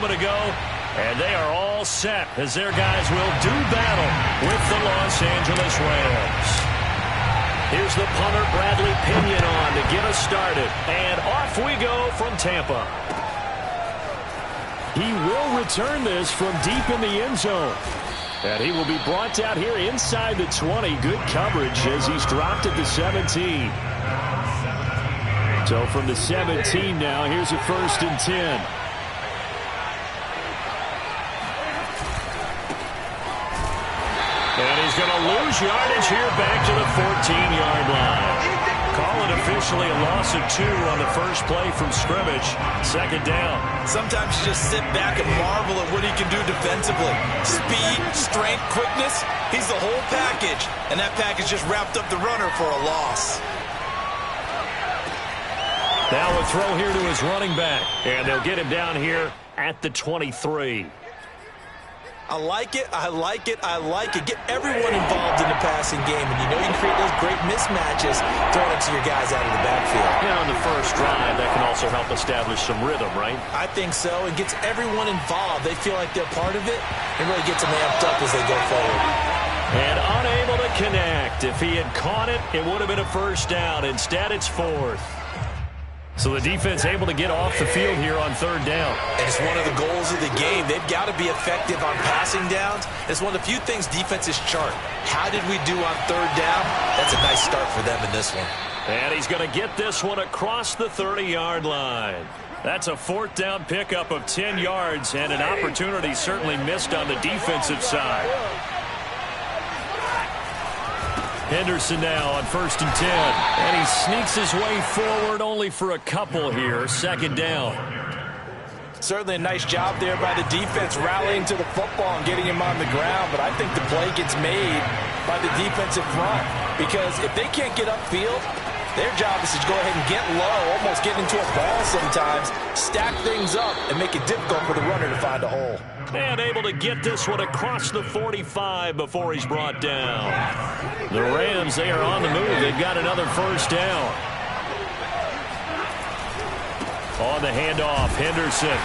moment ago. And they are all set as their guys will do battle with the Los Angeles Rams. Here's the punter, Bradley Pinion, on to get us started. And off we go from Tampa. He will return this from deep in the end zone. And he will be brought down here inside the 20. Good coverage as he's dropped at the 17. So from the 17 now, here's a 1st and 10. And he's going to lose yardage here back to the 14-yard line. Call it officially a loss of 2 on the first play from scrimmage. 2nd down. Sometimes you just sit back and marvel at what he can do defensively. Speed, strength, quickness. He's the whole package. And that package just wrapped up the runner for a loss. Now a throw here to his running back. And they'll get him down here at the 23. I like it, I like it, I like it. Get everyone involved in the passing game, and you know you can create those great mismatches throwing it to your guys out of the backfield. Yeah, on the first drive, that can also help establish some rhythm, right? I think so. It gets everyone involved. They feel like they're part of it, and really gets them amped up as they go forward. And unable to connect. If he had caught it, it would have been a 1st down. Instead, it's 4th. So the defense able to get off the field here on 3rd down. And it's one of the goals of the game. They've got to be effective on passing downs. It's one of the few things defenses chart. How did we do on 3rd down? That's a nice start for them in this one. And he's going to get this one across the 30-yard line. That's a 4th down pickup of 10 yards and an opportunity certainly missed on the defensive side. Henderson now on 1st and 10. And he sneaks his way forward only for a couple here. 2nd down. Certainly a nice job there by the defense rallying to the football and getting him on the ground. But I think the play gets made by the defensive front. Because if they can't get upfield, their job is to go ahead and get low, almost get into a ball sometimes, stack things up, and make it difficult for the runner to find a hole. And able to get this one across the 45 before he's brought down. The Rams, they are on the move. They've got another 1st down. On the handoff, Henderson.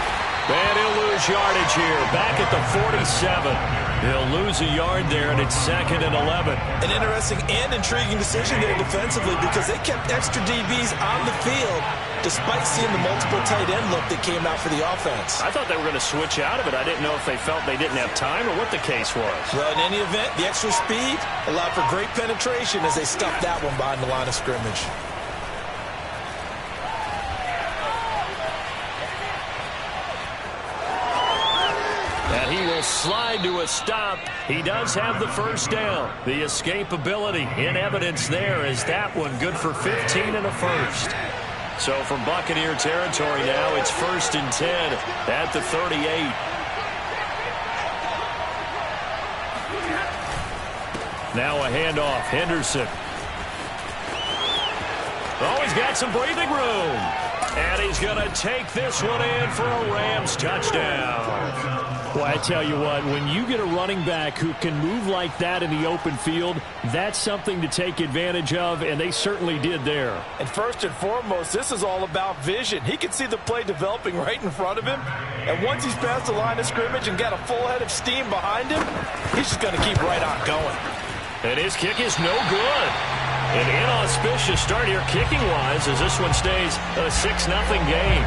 And he'll lose yardage here. Back at the 47. He'll lose a yard there, and it's 2nd and 11. An interesting and intriguing decision there defensively because they kept extra DBs on the field despite seeing the multiple tight end look that came out for the offense. I thought they were going to switch out of it. I didn't know if they felt they didn't have time or what the case was. Well, in any event, the extra speed allowed for great penetration as they stuffed that one behind the line of scrimmage. And he will slide to a stop. He does have the 1st down. The escapability in evidence there is that one good for 15 and a 1st. So from Buccaneer territory now, it's 1st and 10 at the 38. Now a handoff, Henderson. Oh, he's got some breathing room. And he's going to take this one in for a Rams touchdown. Well, I tell you what, when you get a running back who can move like that in the open field, that's something to take advantage of, and they certainly did there. And first and foremost, this is all about vision. He can see the play developing right in front of him, and once he's past the line of scrimmage and got a full head of steam behind him, he's just going to keep right on going. And his kick is no good. An inauspicious start here kicking-wise as this one stays a 6-0 game.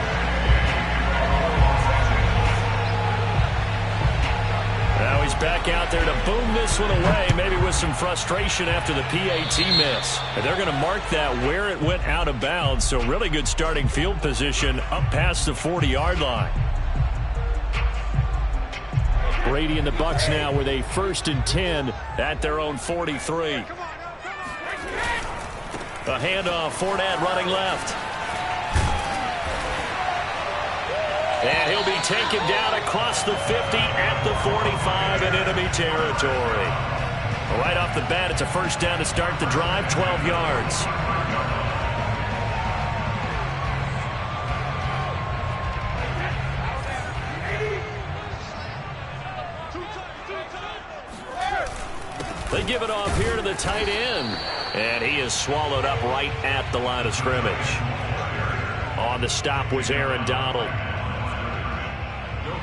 Now he's back out there to boom this one away, maybe with some frustration after the PAT miss. And they're going to mark that where it went out of bounds, so really good starting field position up past the 40-yard line. Brady and the Bucs now with a 1st and 10 at their own 43. A handoff, Fournette running left. And he'll be taken down across the 50 at the 45 in enemy territory. Right off the bat, it's a 1st down to start the drive, 12 yards. They give it off here to the tight end. And he is swallowed up right at the line of scrimmage. On the stop was Aaron Donald.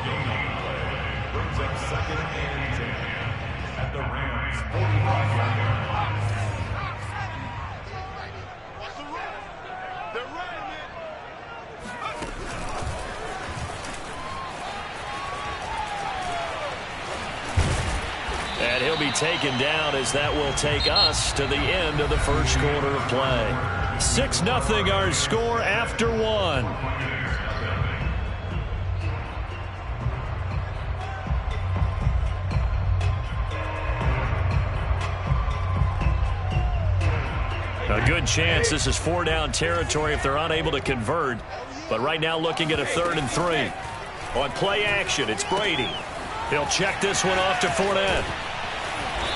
Brings up 2nd and 10 at the Rams 45-yard line. And he'll be taken down as that will take us to the end of the first quarter of play. 6-0 our score after one. A good chance this is 4-down territory if they're unable to convert. But right now looking at a 3rd and 3. On play action, it's Brady. He'll check this one off to Fournette.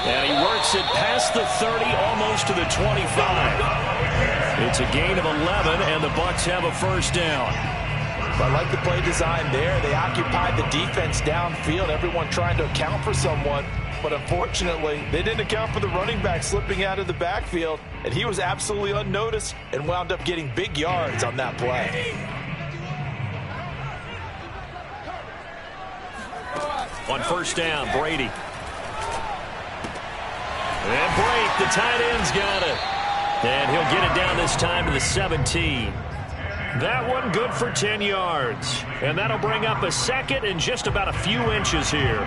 And he works it past the 30, almost to the 25. It's a gain of 11, and the Bucs have a first down. I like the play design there. They occupied the defense downfield, everyone trying to account for someone. But unfortunately, they didn't account for the running back slipping out of the backfield, and he was absolutely unnoticed and wound up getting big yards on that play. On first down, Brady. And break, the tight end's got it. And he'll get it down this time to the 17. That one good for 10 yards. And that'll bring up a 2nd and just about a few inches here.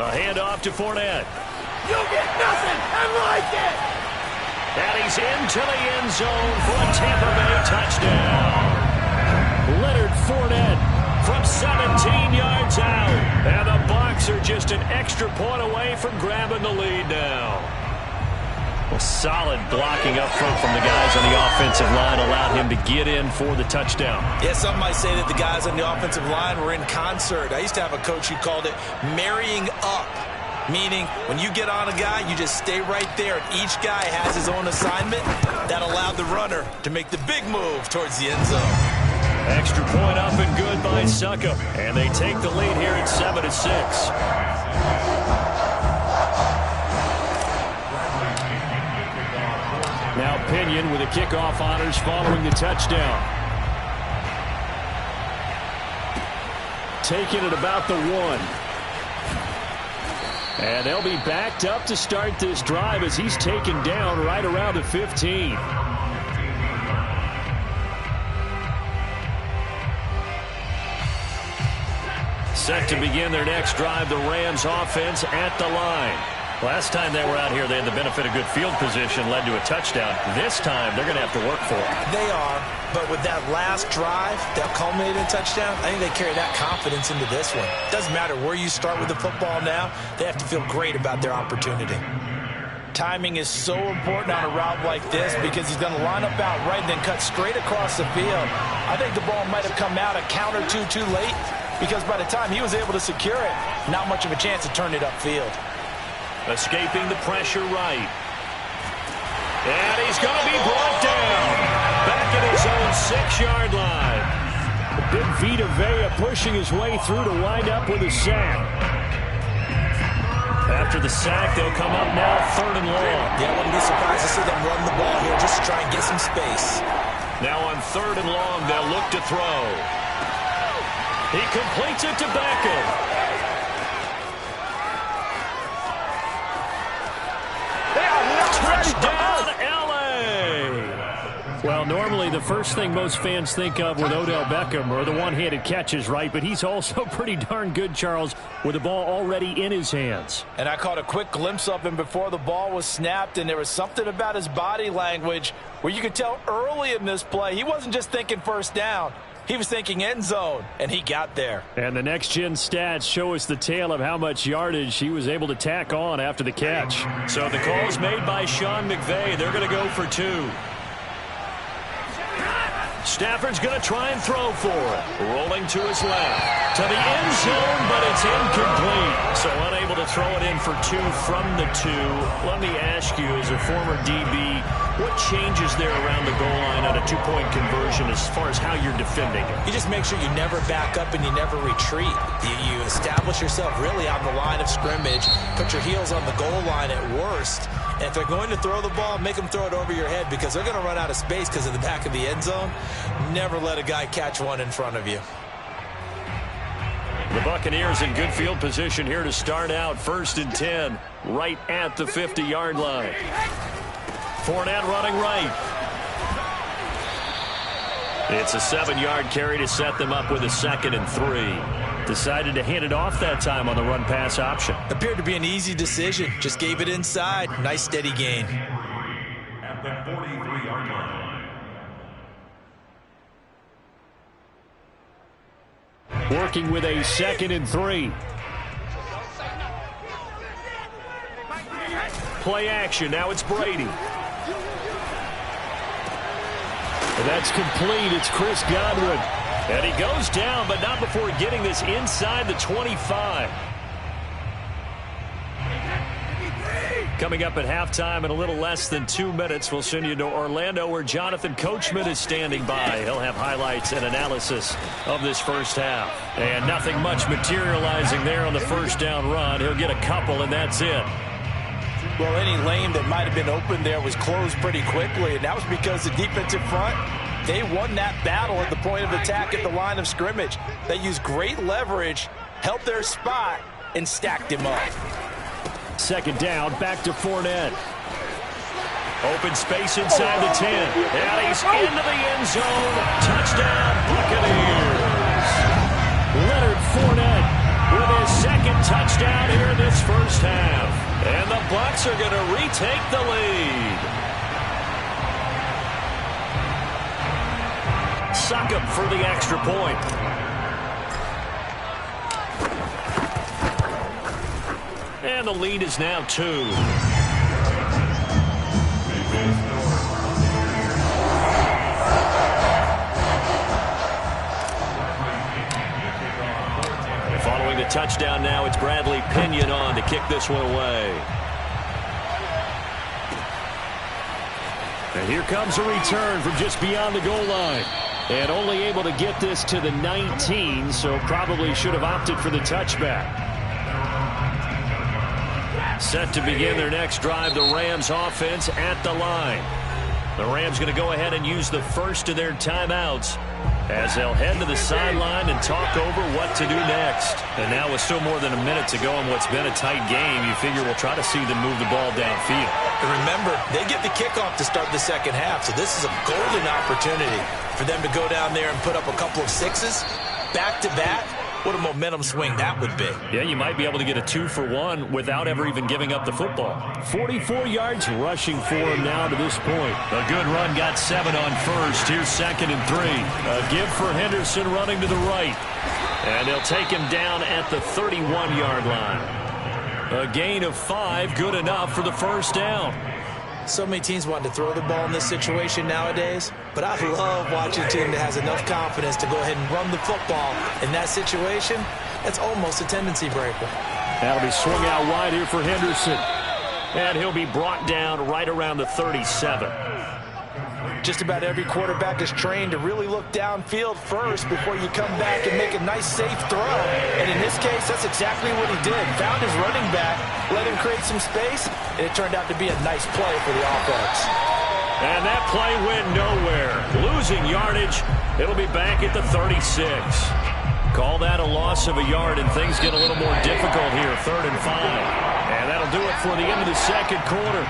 A handoff to Fournette. You get nothing and like it! And he's into the end zone for a Tampa Bay touchdown. Leonard Fournette from 17 yards out. And the Bucs are just an extra point away from grabbing the lead now. Well, solid blocking up front from the guys on the offensive line allowed him to get in for the touchdown. Yeah, some might say that the guys on the offensive line were in concert. I used to have a coach who called it marrying up. Meaning, when you get on a guy, you just stay right there, and each guy has his own assignment. That allowed the runner to make the big move towards the end zone. Extra point up and good by Suckup. And they take the lead here at 7-6. Now Pinion with the kickoff honors following the touchdown. Taking it about the 1. And they'll be backed up to start this drive as he's taken down right around the 15. Set to begin their next drive, the Rams offense at the line. Last time they were out here, they had the benefit of good field position, led to a touchdown. This time, they're going to have to work for it. They are, but with that last drive that culminated in a touchdown, I think they carry that confidence into this one. Doesn't matter where you start with the football now, they have to feel great about their opportunity. Timing is so important on a route like this because he's going to line up out right and then cut straight across the field. I think the ball might have come out a count or two too late because by the time he was able to secure it, not much of a chance to turn it upfield. Escaping the pressure right. And he's going to be brought down. Back at his own 6-yard line. Big Vita Vea pushing his way through to wind up with a sack. After the sack, they'll come up now 3rd and long. Yeah, I wouldn't be surprised to see them run the ball here just to try and get some space. Now on 3rd and long, they'll look to throw. He completes it to Beckham. Touchdown, L.A. Well, normally the first thing most fans think of with Odell Beckham are the one-handed catches, right? But he's also pretty darn good, Charles, with the ball already in his hands. And I caught a quick glimpse of him before the ball was snapped, and there was something about his body language where you could tell early in this play he wasn't just thinking first down. He was thinking end zone, and he got there. And the next-gen stats show us the tale of how much yardage he was able to tack on after the catch. So the call's made by Sean McVay. They're going to go for 2. Stafford's going to try and throw for it. Rolling to his left. To the end zone, but it's incomplete. So unable to throw it in for 2 from the 2. Let me ask you, as a former DB, what changes there around the goal line on a 2-point conversion as far as how you're defending it? You just make sure you never back up and you never retreat. You establish yourself really on the line of scrimmage, put your heels on the goal line at worst. And if they're going to throw the ball, make them throw it over your head because they're going to run out of space because of the back of the end zone. Never let a guy catch one in front of you. The Buccaneers in good field position here to start out. 1st and 10, right at the 50-yard line. Fournette running right. It's a 7-yard carry to set them up with a 2nd and 3. Decided to hand it off that time on the run-pass option. Appeared to be an easy decision. Just gave it inside. Nice steady gain. At the 43-yard line. Working with a 2nd and 3. Play action. Now it's Brady. And that's complete. It's Chris Godwin. And he goes down, but not before getting this inside the 25. Coming up at halftime in a little less than 2 minutes, we'll send you to Orlando where Jonathan Coachman is standing by. He'll have highlights and analysis of this first half. And nothing much materializing there on the first down run. He'll get a couple, and that's it. Well, any lane that might have been open there was closed pretty quickly, and that was because the defensive front, they won that battle at the point of attack at the line of scrimmage. They used great leverage, held their spot, and stacked him up. 2nd down, back to Fournette. Open space inside the 10. And he's into the end zone. Touchdown, Buccaneers. Leonard Fournette with his 2nd touchdown here in this first half. And the Bucs are going to retake the lead. Suck him for the extra point. And the lead is now 2. Following the touchdown now, it's Bradley Pinion on to kick this one away. And here comes a return from just beyond the goal line. And only able to get this to the 19, so probably should have opted for the touchback. Set to begin their next drive, the Rams offense at the line. The Rams going to go ahead and use the first of their timeouts as they'll head to the sideline and talk over what to do next. And now with still more than a minute to go in what's been a tight game, you figure we'll try to see them move the ball downfield. And remember, they get the kickoff to start the second half, so this is a golden opportunity for them to go down there and put up a couple of 6s back-to-back. What a momentum swing that would be. Yeah, you might be able to get a 2-for-1 without ever even giving up the football. 44 yards rushing for him now to this point. A good run, got 7 on first. Here's 2nd and 3. A give for Henderson running to the right. And they'll take him down at the 31-yard line. A gain of 5, good enough for the first down. So many teams want to throw the ball in this situation nowadays, but I love watching a team that has enough confidence to go ahead and run the football in that situation. That's almost a tendency breaker. That'll be swung out wide here for Henderson. And he'll be brought down right around the 37. Just about every quarterback is trained to really look downfield first before you come back and make a nice, safe throw. And in this case, that's exactly what he did. Found his running back, let him create some space, and it turned out to be a nice play for the offense. And that play went nowhere. Losing yardage. It'll be back at the 36. Call that a loss of a yard, and things get a little more difficult here. 3rd and 5. And that'll do it for the end of the second quarter.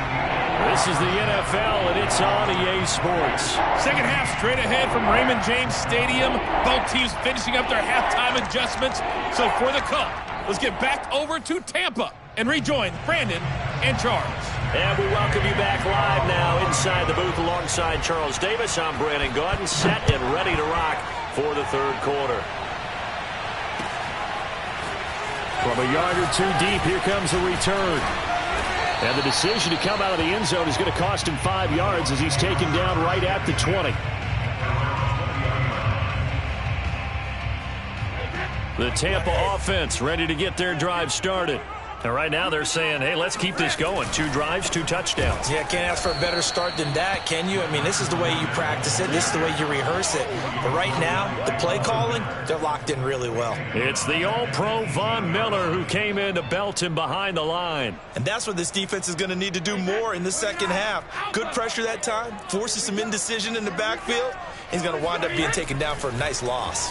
This is the NFL, and it's on EA Sports. Second half straight ahead from Raymond James Stadium. Both teams finishing up their halftime adjustments. So for the call, let's get back over to Tampa and rejoin Brandon and Charles. And we welcome you back live now inside the booth alongside Charles Davis. I'm Brandon Gaudin, set and ready to rock for the third quarter. From a yard or 2 deep, here comes a return. And the decision to come out of the end zone is going to cost him 5 yards as he's taken down right at the 20. The Tampa offense ready to get their drive started. And right now they're saying, hey, let's keep this going. 2 drives, 2 touchdowns. Yeah, can't ask for a better start than that, can you? I mean, this is the way you practice it. This is the way you rehearse it. But right now, the play calling, they're locked in really well. It's the All-Pro Von Miller who came in to belt him behind the line. And that's what this defense is going to need to do more in the second half. Good pressure that time, forces some indecision in the backfield. He's going to wind up being taken down for a nice loss.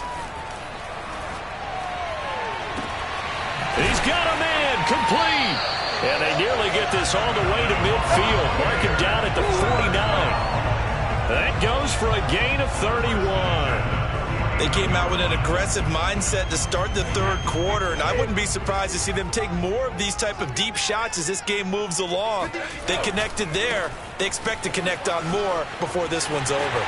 He's got a man complete. And they nearly get this all the way to midfield. Mark him down at the 49. That goes for a gain of 31. They came out with an aggressive mindset to start the third quarter, and I wouldn't be surprised to see them take more of these type of deep shots as this game moves along. They connected there. They expect to connect on more before this one's over.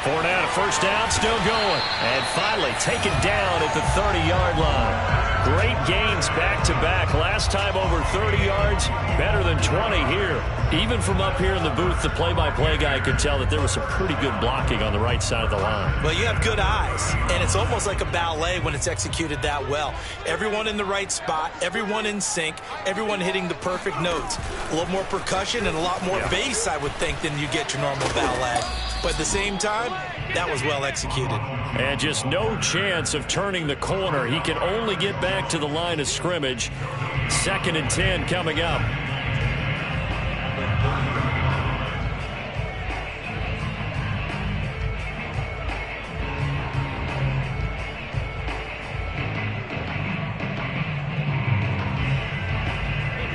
Fournette, first down, still going. And finally taken down at the 30-yard line. Great gains back-to-back. Last time over 30 yards, better than 20 here. Even from up here in the booth, the play-by-play guy could tell that there was some pretty good blocking on the right side of the line. Well, you have good eyes, and it's almost like a ballet when it's executed that well. Everyone in the right spot, everyone in sync, everyone hitting the perfect notes. A little more percussion and a lot more bass, I would think, than you get your normal ballet. But at the same time, that was well executed. And just no chance of turning the corner. He can only get back to the line of scrimmage. 2nd and 10 coming up.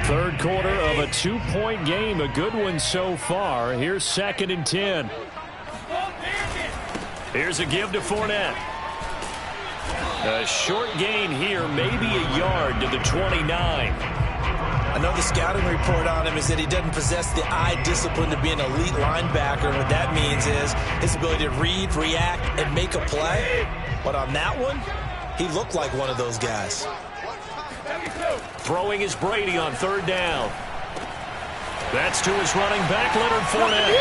Third quarter of a 2-point game. A good one so far. Here's 2nd and 10. Here's a give to Fournette. A short gain here, maybe a yard to the 29. I know the scouting report on him is that he doesn't possess the eye discipline to be an elite linebacker. And what that means is his ability to read, react, and make a play. But on that one, he looked like one of those guys. Throwing is Brady on 3rd down. That's to his running back, Leonard Fournette.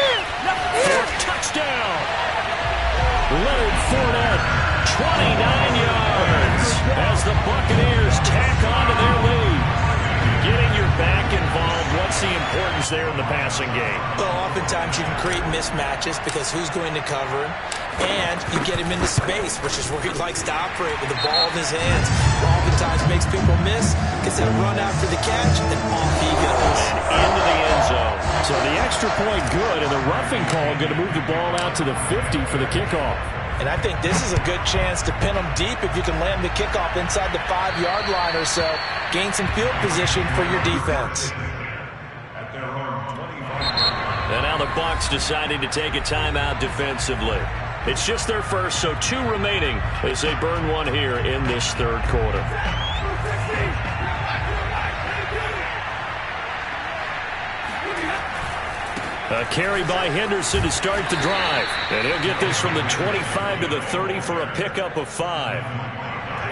For touchdown. Leonard Fournette, 29 yards, as the Buccaneers tack on to their lead. Getting your back involved, what's the importance there in the passing game? Well, oftentimes you can create mismatches because who's going to cover him, and you get him into space, which is where he likes to operate with the ball in his hands. Oftentimes makes people miss, gets that run after the catch, and off he goes. Into the end zone. So the extra point good, and the roughing call going to move the ball out to the 50 for the kickoff. And I think this is a good chance to pin them deep if you can land the kickoff inside the 5-yard line or so. Gain some field position for your defense. And now the Bucs deciding to take a timeout defensively. It's just their first, so 2 remaining as they burn one here in this third quarter. A carry by Henderson to start the drive. And he'll get this from the 25 to the 30 for a pickup of 5.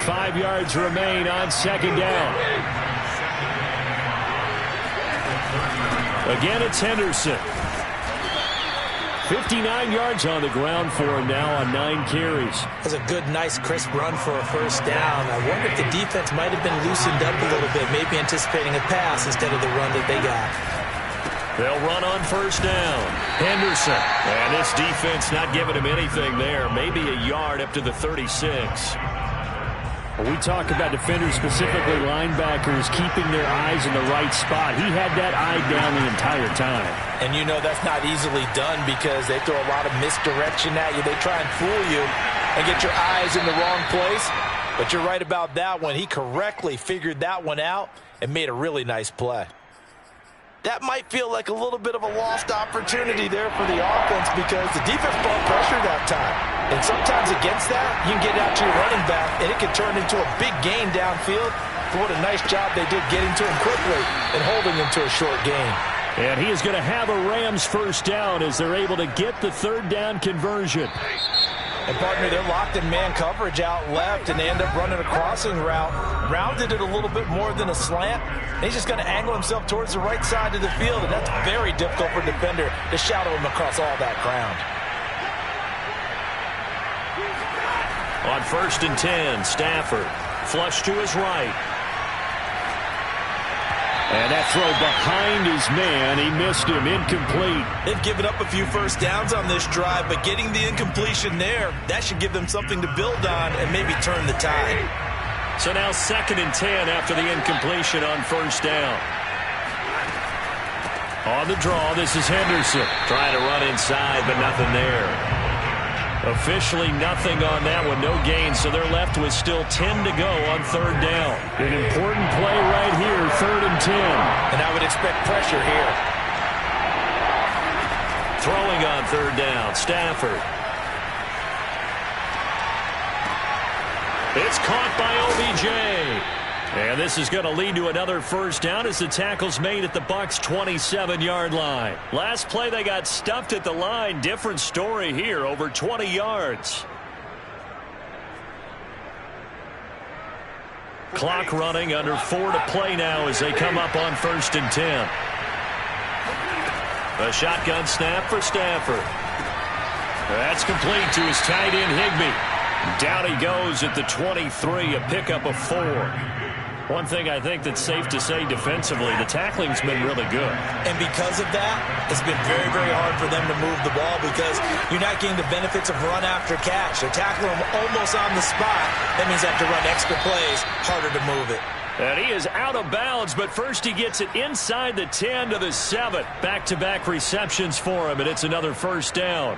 5 yards remain on 2nd down. Again, it's Henderson. 59 yards on the ground for him now on 9 carries. That's a good, nice, crisp run for a first down. I wonder if the defense might have been loosened up a little bit, maybe anticipating a pass instead of the run that they got. They'll run on 1st down. Henderson. And this defense not giving him anything there. Maybe a yard up to the 36. When we talk about defenders, specifically linebackers, keeping their eyes in the right spot, he had that eye down the entire time. And you know that's not easily done because they throw a lot of misdirection at you. They try and fool you and get your eyes in the wrong place. But you're right about that one. He correctly figured that one out and made a really nice play. That might feel like a little bit of a lost opportunity there for the offense because the defense brought pressure that time. And sometimes against that, you can get out to your running back, and it can turn into a big gain downfield. But what a nice job they did getting to him quickly and holding him to a short gain. And he is going to have a Rams first down as they're able to get the 3rd down conversion. And, partner, they're locked in man coverage out left, and they end up running a crossing route. Rounded it a little bit more than a slant. And he's just going to angle himself towards the right side of the field, and that's very difficult for a defender to shadow him across all that ground. On 1st and 10, Stafford. Flush to his right. And that throw behind his man. He missed him. Incomplete. They've given up a few first downs on this drive, but getting the incompletion there, that should give them something to build on and maybe turn the tide. So now 2nd and 10 after the incompletion on 1st down. On the draw, this is Henderson. Trying to run inside, but nothing there. Officially nothing on that one, no gain, so they're left with still 10 to go on 3rd down. An important play right here, 3rd and 10. And I would expect pressure here. Throwing on 3rd down, Stafford. It's caught by OBJ. And this is going to lead to another 1st down as the tackle's made at the Bucs' 27-yard line. Last play they got stuffed at the line. Different story here, over 20 yards. Clock running, under 4 to play now as they come up on 1st and 10. A shotgun snap for Stafford. That's complete to his tight end Higbee. Down he goes at the 23, a pickup of 4. One thing I think that's safe to say defensively, the tackling's been really good. And because of that, it's been very, very hard for them to move the ball because you're not getting the benefits of run after catch. They're tackling them almost on the spot. That means they have to run extra plays, harder to move it. And he is out of bounds, but first he gets it inside the 10 to the 7. Back-to-back receptions for him, and it's another 1st down.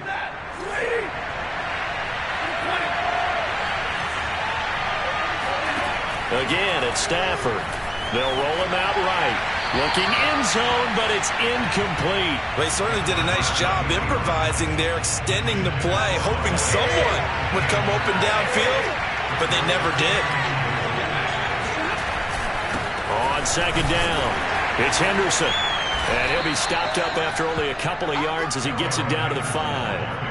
Again, it's Stafford. They'll roll him out right. Looking end zone, but it's incomplete. They certainly did a nice job improvising there, extending the play, hoping someone would come open downfield, but they never did. On 2nd down, it's Henderson. And he'll be stopped up after only a couple of yards as he gets it down to the 5.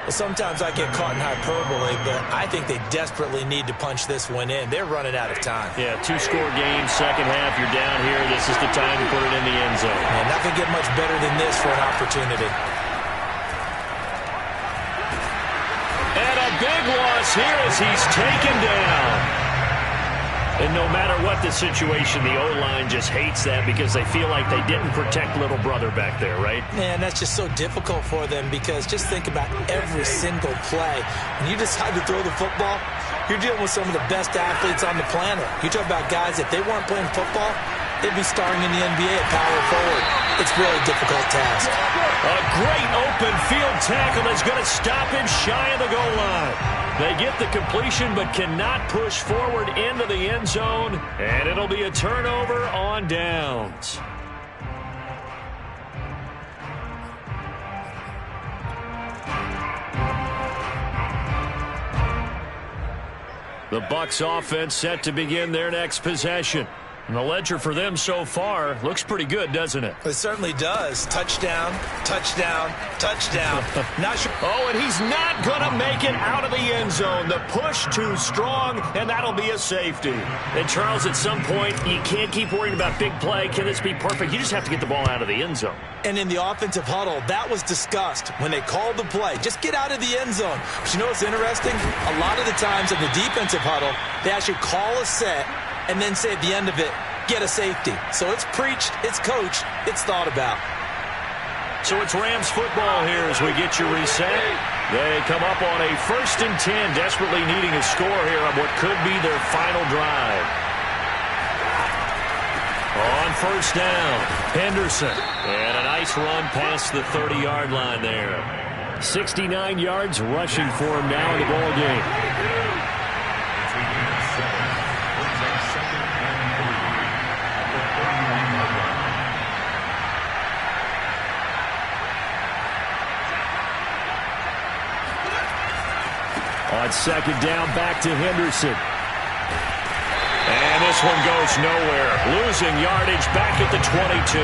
Well, sometimes I get caught in hyperbole, but I think they desperately need to punch this one in. They're running out of time. Yeah, 2-score game, 2nd half, you're down here. This is the time to put it in the end zone. And nothing get much better than this for an opportunity. And a big loss here as he's taken down. And no matter what the situation, the O-line just hates that because they feel like they didn't protect little brother back there, right? Man, that's just so difficult for them because just think about every single play. When you decide to throw the football, you're dealing with some of the best athletes on the planet. You talk about guys, if they weren't playing football, they'd be starring in the NBA at power forward. It's really a difficult task. A great open field tackle that's going to stop him shy of the goal line. They get the completion but cannot push forward into the end zone, and it'll be a turnover on downs. The Bucs offense set to begin their next possession. And the ledger for them so far looks pretty good, doesn't it? It certainly does. Touchdown, touchdown, touchdown. Not sure. Oh, and he's not going to make it out of the end zone. The push too strong, and that'll be a safety. And, Charles, at some point, you can't keep worrying about big play. Can this be perfect? You just have to get the ball out of the end zone. And in the offensive huddle, that was discussed when they called the play. Just get out of the end zone. But you know what's interesting? A lot of the times in the defensive huddle, they actually call a set and then say at the end of it, get a safety. So it's preached, it's coached, it's thought about. So it's Rams football here as we get you reset. They come up on a 1st and 10, desperately needing a score here on what could be their final drive. On 1st down, Henderson. And a nice run past the 30-yard line there. 69 yards rushing for him now in the ball game. On 2nd down, back to Henderson. And this one goes nowhere. Losing yardage back at the 22.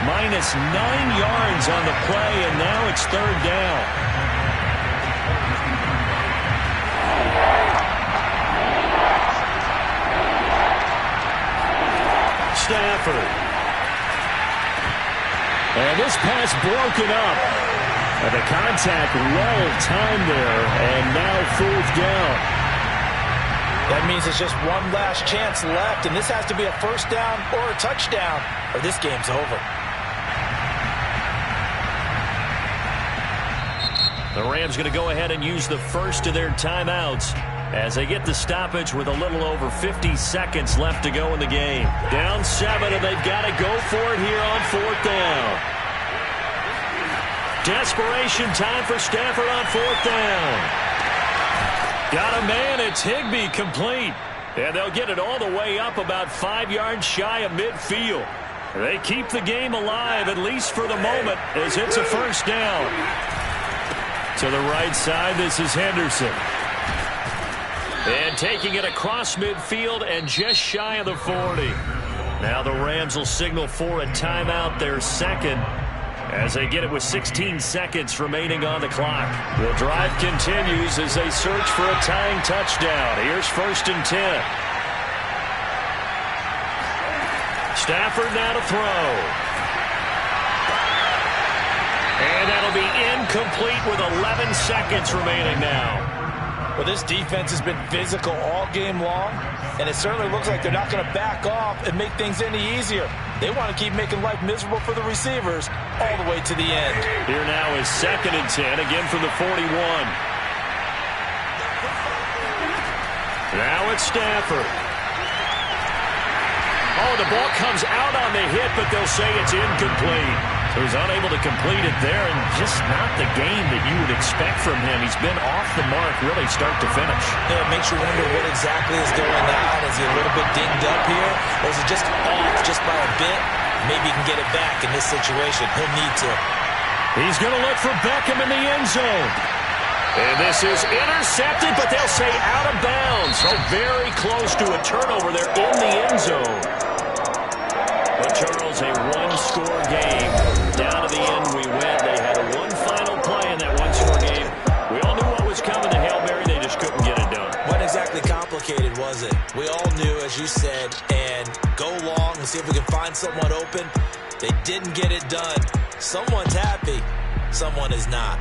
Minus 9 yards on the play, and now it's 3rd down. Stafford. And this pass broken up. And the contact well timed there, and now 4th down. That means there's just one last chance left, and this has to be a 1st down or a touchdown, or this game's over. The Rams going to go ahead and use the first of their timeouts as they get the stoppage with a little over 50 seconds left to go in the game. Down 7, and they've got to go for it here on 4th down. Desperation time for Stafford on 4th down. Got a man, it's Higbee, complete. And they'll get it all the way up about 5 yards shy of midfield. They keep the game alive, at least for the moment, as it's a 1st down. To the right side, this is Henderson. And taking it across midfield and just shy of the 40. Now the Rams will signal for a timeout, their 2nd, as they get it with 16 seconds remaining on the clock. The drive continues as they search for a tying touchdown. Here's 1st and 10. Stafford now to throw. And that'll be incomplete with 11 seconds remaining now. Well, this defense has been physical all game long, and it certainly looks like they're not going to back off and make things any easier. They want to keep making life miserable for the receivers all the way to the end. Here now is 2nd and 10, again from the 41. Now it's Stafford. Oh, the ball comes out on the hit, but they'll say it's incomplete. So he's unable to complete it there, and just not the game that you would expect from him. He's been off the mark really start to finish. Yeah, it makes you wonder what exactly is going on. Is he a little bit dinged up here, or is it just off just by a bit? Maybe he can get it back in this situation. He'll need to. He's going to look for Beckham in the end zone. And this is intercepted, but they'll say out of bounds. So very close to a turnover there in the end zone. But Charles, a one-score game. Down to the end we went. They had a one final play in that one-score game. We all knew what was coming. The Hail Mary, they just couldn't get it done. Wasn't exactly complicated, was it? We all knew, as you said, and go long and see if we can find someone open. They didn't get it done. Someone's happy. Someone is not.